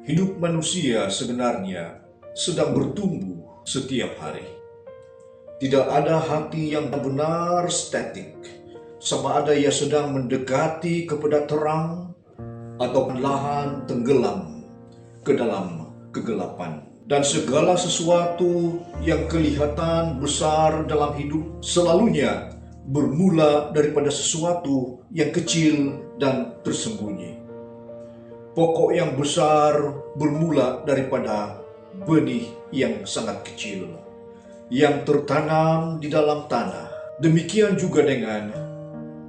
Hidup manusia sebenarnya sedang bertumbuh setiap hari. Tidak ada hati yang benar statik, sama ada ia sedang mendekati kepada terang atau perlahan tenggelam ke dalam kegelapan. Dan segala sesuatu yang kelihatan besar dalam hidup selalunya bermula daripada sesuatu yang kecil dan tersembunyi. Pokok yang besar bermula daripada benih yang sangat kecil yang tertanam di dalam tanah. Demikian juga dengan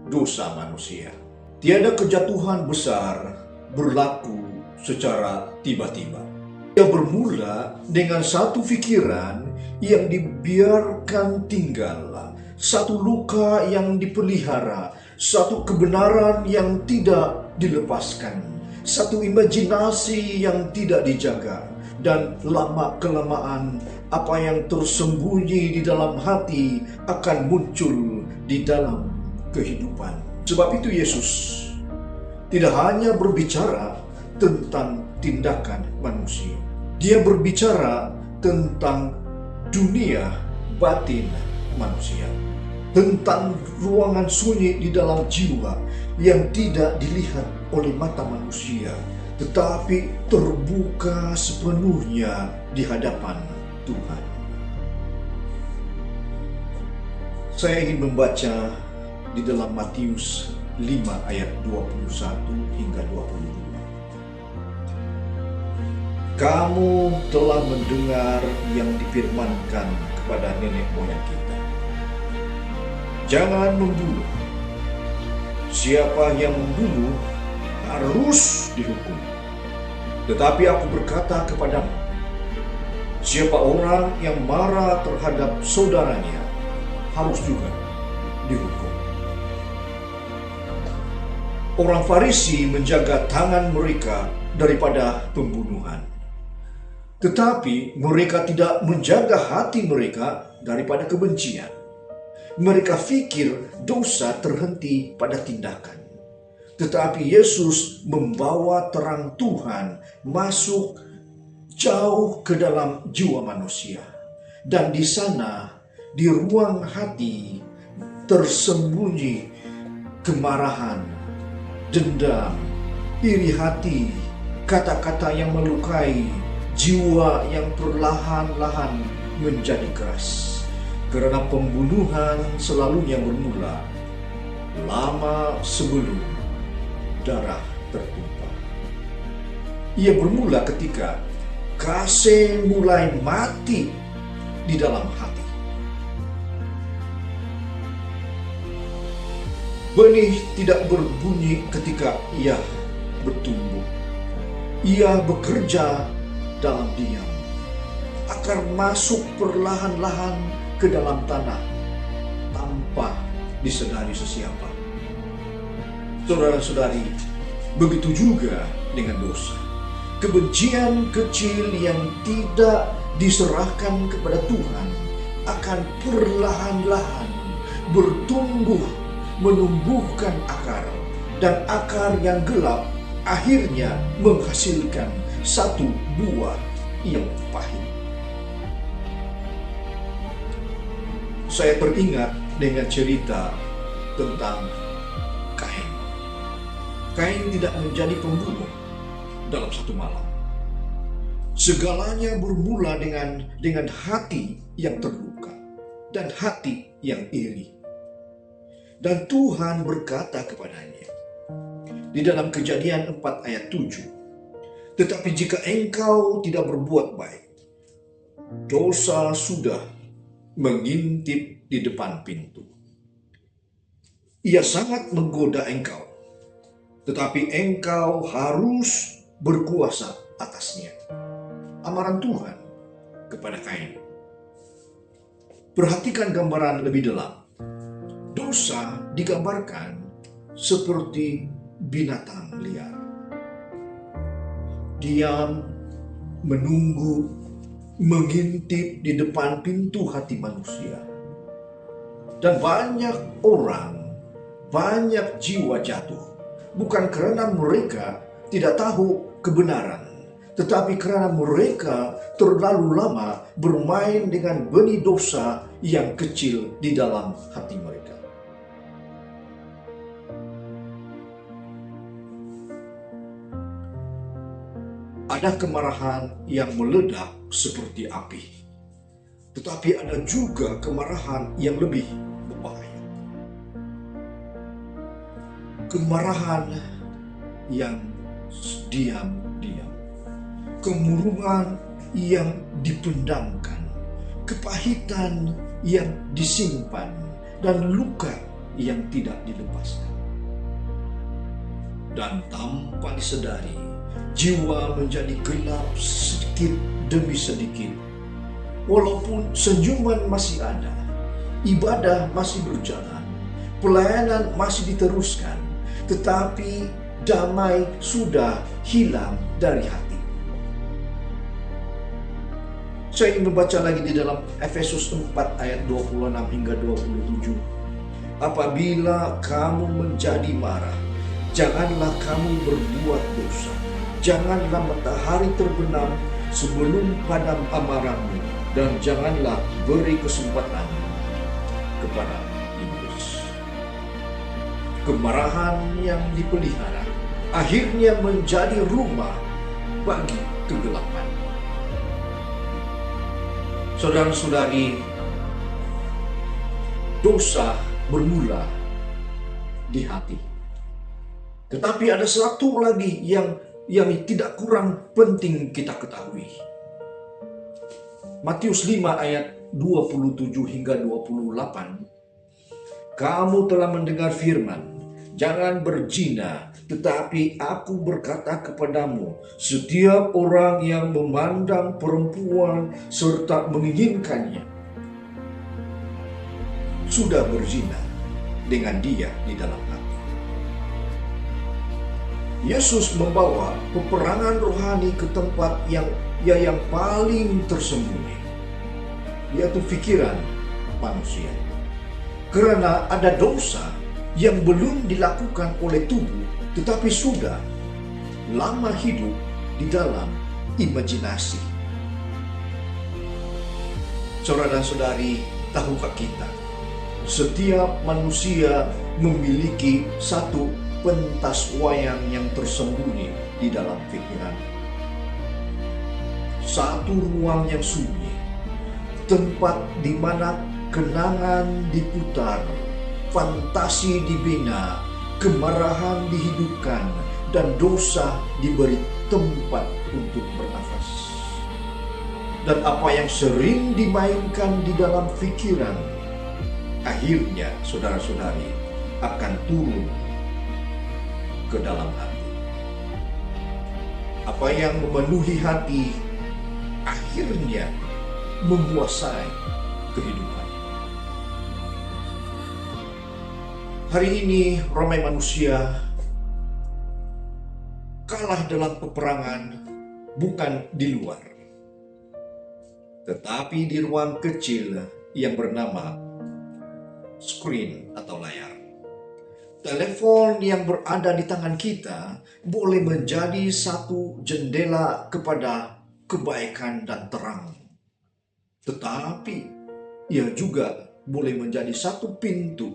dosa manusia. Tiada kejatuhan besar berlaku secara tiba-tiba. Ia bermula dengan satu pikiran yang dibiarkan tinggal, satu luka yang dipelihara, satu kebenaran yang tidak dilepaskan, satu imajinasi yang tidak dijaga, dan lama-kelamaan apa yang tersembunyi di dalam hati akan muncul di dalam kehidupan. Sebab itu Yesus tidak hanya berbicara tentang tindakan manusia. Dia berbicara tentang dunia batin manusia, tentang ruangan sunyi di dalam jiwa yang tidak dilihat oleh mata manusia, tetapi terbuka sepenuhnya di hadapan Tuhan. Saya ingin membaca di dalam Matius 5 ayat 21 hingga 22. Kamu telah mendengar yang difirmankan kepada nenek moyang kita. Jangan membunuh. Siapa yang membunuh harus dihukum. Tetapi aku berkata kepadamu, siapa orang yang marah terhadap saudaranya harus juga dihukum. Orang Farisi menjaga tangan mereka daripada pembunuhan, tetapi mereka tidak menjaga hati mereka daripada kebencian. Mereka pikir dosa terhenti pada tindakan. Tetapi Yesus membawa terang Tuhan masuk jauh ke dalam jiwa manusia. Dan di sana, di ruang hati, tersembunyi kemarahan, dendam, iri hati, kata-kata yang melukai, jiwa yang perlahan-lahan menjadi keras. Karena pembunuhan selalunya bermula lama sebelum darah tertumpah. Ia bermula ketika kasih mulai mati di dalam hati. Benih tidak berbunyi ketika ia bertumbuh. Ia bekerja dalam diam. Akar masuk perlahan-lahan ke dalam tanah tanpa disadari sesiapa. Saudara-saudari, begitu juga dengan dosa. Kebencian kecil yang tidak diserahkan kepada Tuhan akan perlahan-lahan bertumbuh, menumbuhkan akar, dan akar yang gelap akhirnya menghasilkan satu buah yang pahit. Saya teringat dengan cerita tentang Kain. Kain tidak menjadi pembunuh dalam satu malam. Segalanya bermula dengan hati yang terluka dan hati yang iri. Dan Tuhan berkata kepadanya di dalam Kejadian 4 ayat 7, tetapi jika engkau tidak berbuat baik, dosa sudah mengintip di depan pintu. Ia sangat menggoda engkau, tetapi engkau harus berkuasa atasnya. Amaran Tuhan kepada Kain. Perhatikan gambaran lebih dalam. Dosa digambarkan seperti binatang liar. Diam, menunggu, mengintip di depan pintu hati manusia. Dan banyak orang, banyak jiwa jatuh, bukan karena mereka tidak tahu kebenaran, tetapi karena mereka terlalu lama bermain dengan benih dosa yang kecil di dalam hati mereka. Ada kemarahan yang meledak seperti api, tetapi ada juga kemarahan yang lebih berbahaya. Kemarahan yang diam-diam, kemurungan yang dipendamkan, kepahitan yang disimpan, dan luka yang tidak dilepaskan. Dan tanpa disadari, jiwa menjadi gelap sedikit demi sedikit. Walaupun senyuman masih ada, ibadah masih berjalan, pelayanan masih diteruskan, tetapi damai sudah hilang dari hati. Saya ingin membaca lagi di dalam Efesus 4 ayat 26 hingga 27. Apabila kamu menjadi marah, janganlah kamu berbuat dosa. Janganlah matahari terbenam sebelum padam amarahmu, dan janganlah beri kesempatan kepada iblis. Kemarahan yang dipelihara akhirnya menjadi rumah bagi kegelapan. Saudara-saudari, dosa bermula di hati. Tetapi ada satu lagi yang tidak kurang penting kita ketahui. Matius 5 ayat 27 hingga 28. Kamu telah mendengar firman, jangan berzina, tetapi aku berkata kepadamu, setiap orang yang memandang perempuan serta menginginkannya sudah berzina dengan dia di dalam hati. Yesus membawa peperangan rohani ke tempat yang paling tersembunyi, yaitu pikiran manusia. Karena ada dosa yang belum dilakukan oleh tubuh, tetapi sudah lama hidup di dalam imajinasi. Saudara dan saudari, tahukah kita, setiap manusia memiliki satu pentas wayang yang tersembunyi di dalam pikiran. Satu ruang yang sunyi, tempat di mana kenangan diputar, fantasi dibina, kemarahan dihidupkan, dan dosa diberi tempat untuk bernafas. Dan apa yang sering dimainkan di dalam pikiran, akhirnya saudara-saudari akan turun ke dalam hati. Apa yang memenuhi hati akhirnya menguasai kehidupan. Hari ini ramai manusia kalah dalam peperangan bukan di luar, tetapi di ruang kecil yang bernama screen atau layar. Telepon yang berada di tangan kita boleh menjadi satu jendela kepada kebaikan dan terang, tetapi ia juga boleh menjadi satu pintu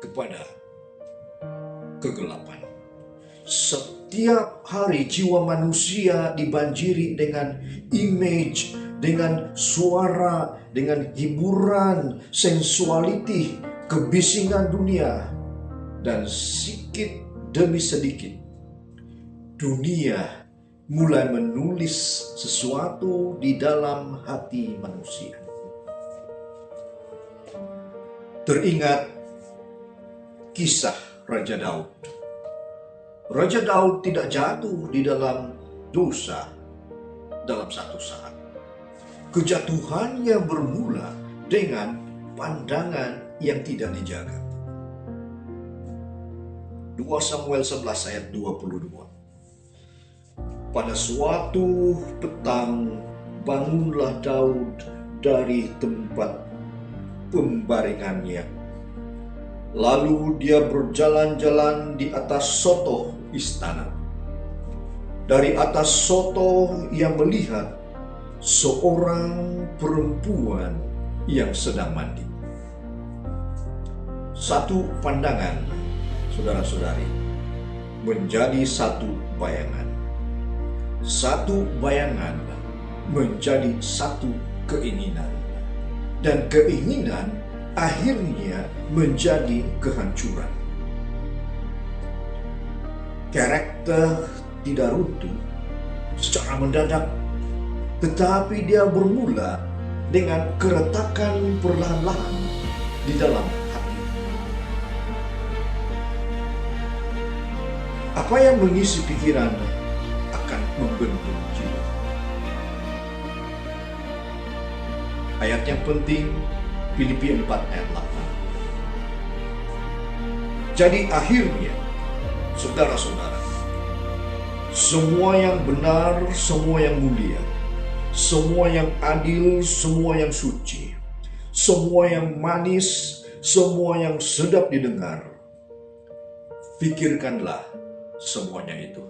kepada kegelapan. Setiap hari jiwa manusia dibanjiri dengan image, dengan suara, dengan hiburan, sensuality, kebisingan dunia, dan sedikit demi sedikit dunia mulai menulis sesuatu di dalam hati manusia. Teringat kisah Raja Daud. Raja Daud tidak jatuh di dalam dosa dalam satu saat. Kejatuhannya bermula dengan pandangan yang tidak dijaga. 2 Samuel 11 ayat 22. Pada suatu petang bangunlah Daud dari tempat pembaringannya. Lalu dia berjalan-jalan di atas sotoh istana. Dari atas soto ia melihat seorang perempuan yang sedang mandi. Satu pandangan, saudara-saudari, menjadi satu bayangan. Satu bayangan menjadi satu keinginan. Dan keinginan akhirnya menjadi kehancuran. Karakter tidak runtuh secara mendadak, tetapi dia bermula dengan keretakan perlahan-lahan di dalam hati. Apa yang mengisi pikiran akan membentuk jiwa. Ayat yang penting, Filipi 4 ayat 8. Jadi akhirnya, saudara-saudara, semua yang benar, semua yang mulia, semua yang adil, semua yang suci, semua yang manis, semua yang sedap didengar, pikirkanlah semuanya itu.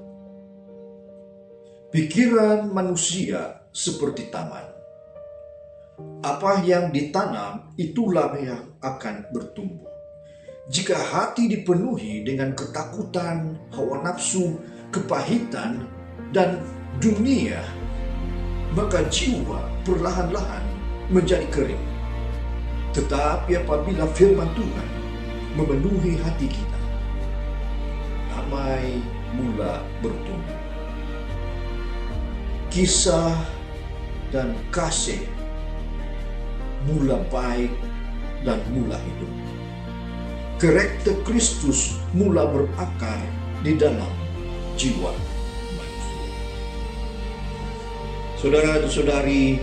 Pikiran manusia seperti taman. Apa yang ditanam, itulah yang akan bertumbuh. Jika hati dipenuhi dengan ketakutan, hawa nafsu, kepahitan, dan dunia, maka jiwa perlahan-lahan menjadi kering. Tetapi apabila firman Tuhan memenuhi hati kita, damai mula bertumbuh. Kisah dan kasih mula baik dan mula hidup. Karakter Kristus mula berakar di dalam jiwa manusia. Saudara-saudari,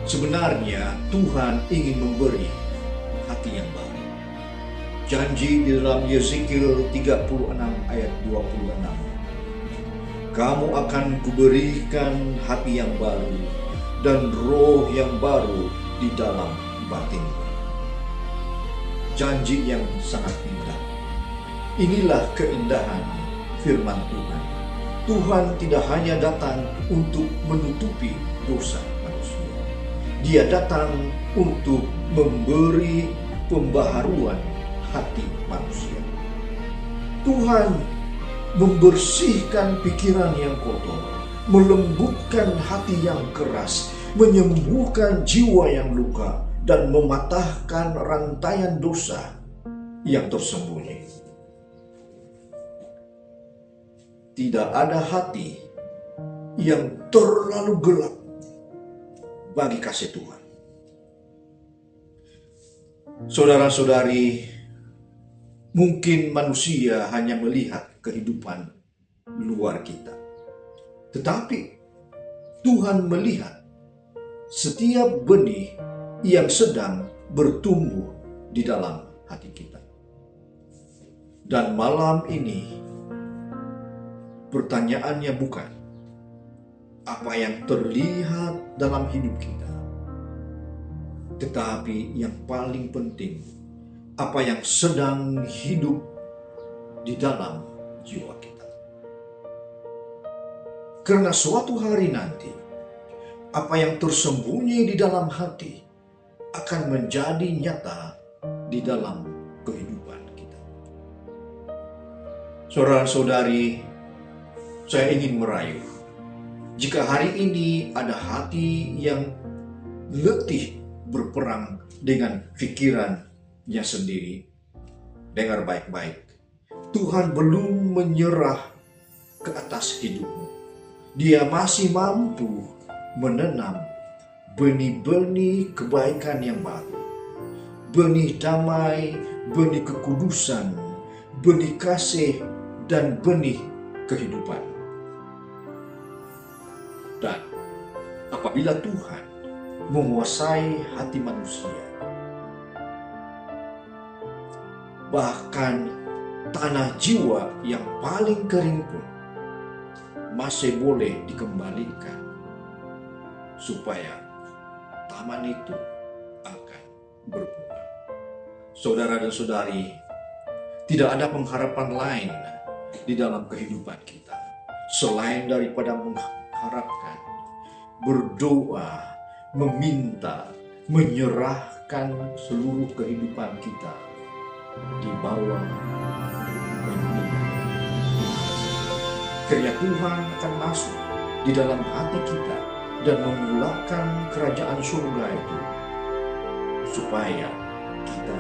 sebenarnya Tuhan ingin memberi hati yang baru. Janji di dalam Yeskiel 36 ayat 26. Kamu akan kuberikan hati yang baru dan roh yang baru di dalam batinmu. Janji yang sangat indah. Inilah keindahan firman Tuhan. Tuhan tidak hanya datang untuk menutupi dosa manusia. Dia datang untuk memberi pembaharuan hati manusia. Tuhan membersihkan pikiran yang kotor, melembutkan hati yang keras, menyembuhkan jiwa yang luka, dan mematahkan rantaian dosa yang tersembunyi. Tidak ada hati yang terlalu gelap bagi kasih Tuhan. Saudara-saudari, mungkin manusia hanya melihat kehidupan luar kita. Tetapi Tuhan melihat setiap benih yang sedang bertumbuh di dalam hati kita. Dan malam ini pertanyaannya bukan apa yang terlihat dalam hidup kita, tetapi yang paling penting, apa yang sedang hidup di dalam jiwa kita. Karena suatu hari nanti, apa yang tersembunyi di dalam hati akan menjadi nyata di dalam kehidupan kita. Saudara-saudari, saya ingin merayu, jika hari ini ada hati yang letih berperang dengan pikirannya sendiri, dengar baik-baik. Tuhan belum menyerah ke atas hidupmu. Dia masih mampu menanam benih-benih kebaikan yang baru. Benih damai, benih kekudusan, benih kasih, dan benih kehidupan. Dan apabila Tuhan menguasai hati manusia, bahkan tanah jiwa yang paling kering pun masih boleh dikembalikan supaya taman itu akan berbunga. Saudara dan saudari, tidak ada pengharapan lain di dalam kehidupan kita selain daripada mengharapkan, berdoa, meminta, menyerahkan seluruh kehidupan kita di bawah pimpinan. Kiranya Tuhan akan masuk di dalam hati kita dan memulakan kerajaan surga itu, supaya kita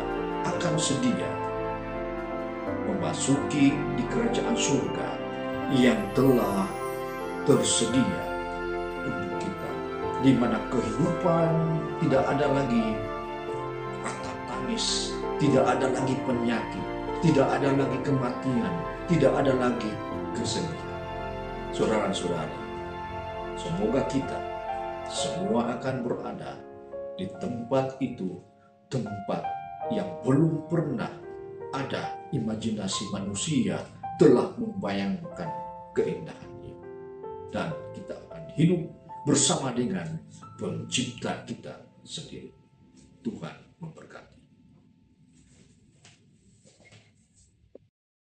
akan sedia memasuki di kerajaan surga yang telah tersedia untuk kita, di mana kehidupan tidak ada lagi ratap tangis, tidak ada lagi penyakit, tidak ada lagi kematian, tidak ada lagi kesedihan. Saudara-saudari, semoga kita semua akan berada di tempat itu, tempat yang belum pernah ada imajinasi manusia telah membayangkan keindahannya. Dan kita akan hidup bersama dengan pencipta kita sendiri, Tuhan